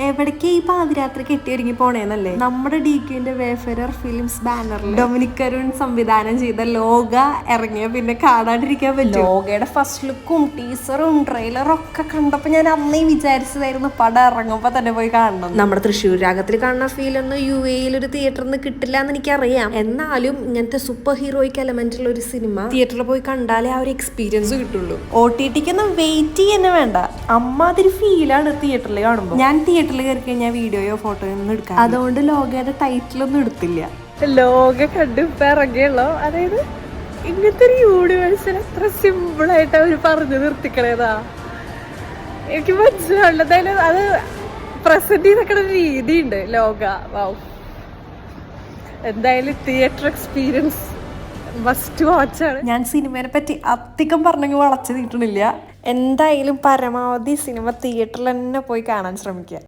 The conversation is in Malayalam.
എവിടേക്ക് ഈ പാതിരാത്രി കെട്ടിയൊരുങ്ങി പോണേന്നല്ലേ? നമ്മുടെ DQന്റെ വേഫെയർ ഫിലിംസ് ബാനറിൽ ഡൊമിനിക് അരുൺ സംവിധാനം ചെയ്ത ലോക ഇറങ്ങിയ പിന്നെ കാണാണ്ടിരിക്കാൻ പറ്റും. ലോകയുടെ ഫസ്റ്റ് ലുക്കും ടീസറും ട്രെയിലറും ഒക്കെ കണ്ടപ്പോ ഞാൻ അന്നേ വിചാരിച്ചതായിരുന്നു പടം ഇറങ്ങുമ്പോ തന്നെ പോയി കാണണം. നമ്മുടെ തൃശ്ശൂർ രാഗത്തിൽ കാണുന്ന ഫീലൊന്നും UAE ഒരു തിയേറ്ററിൽ നിന്ന് കിട്ടില്ല എന്ന് എനിക്കറിയാം. എന്നാലും ഇങ്ങനത്തെ സൂപ്പർ ഹീറോയിക് എലമെന്റുള്ള ഒരു സിനിമ തിയേറ്ററിൽ പോയി കണ്ടാലേ ആ ഒരു എക്സ്പീരിയൻസ് കിട്ടുള്ളൂ. OTTക്കൊന്നും വെയിറ്റ് ചെയ്യാൻ വേണ്ട, അമ്മാതിരി ഫീലാണ് തിയേറ്ററിൽ കാണുമ്പോൾ. ഞാൻ തിയേറ്ററിൽ കയറി കഴിഞ്ഞാൽ വീഡിയോയോ ഫോട്ടോയോ ഒന്നും എടുക്കാം. അതുകൊണ്ട് ലോകയുടെ ടൈറ്റിലൊന്നും എടുത്തില്ല. ലോക കണ്ടു ഇറങ്ങിയുള്ളോ. അതായത് ഇങ്ങനത്തെ ഒരു യൂണിവേഴ്സിന് എത്ര സിമ്പിളായിട്ട് അവർ പറഞ്ഞു നിർത്തിക്കണേതാ എനിക്ക് മനസ്സിലാവില്ല. എന്തായാലും അത് പ്രസന്റ് ചെയ്തൊക്കെ രീതിയുണ്ട് ലോക. വാവ്, എന്തായാലും തിയേറ്റർ എക്സ്പീരിയൻസ് മസ്റ്റ് വാച്ചാണ്. ഞാൻ സിനിമയെ പറ്റി അധികം പറഞ്ഞെങ്കിൽ വളച്ചു നീട്ടണില്ല. എന്തായാലും പരമാവധി സിനിമ തിയേറ്ററിൽ തന്നെ പോയി കാണാൻ ശ്രമിക്കുക.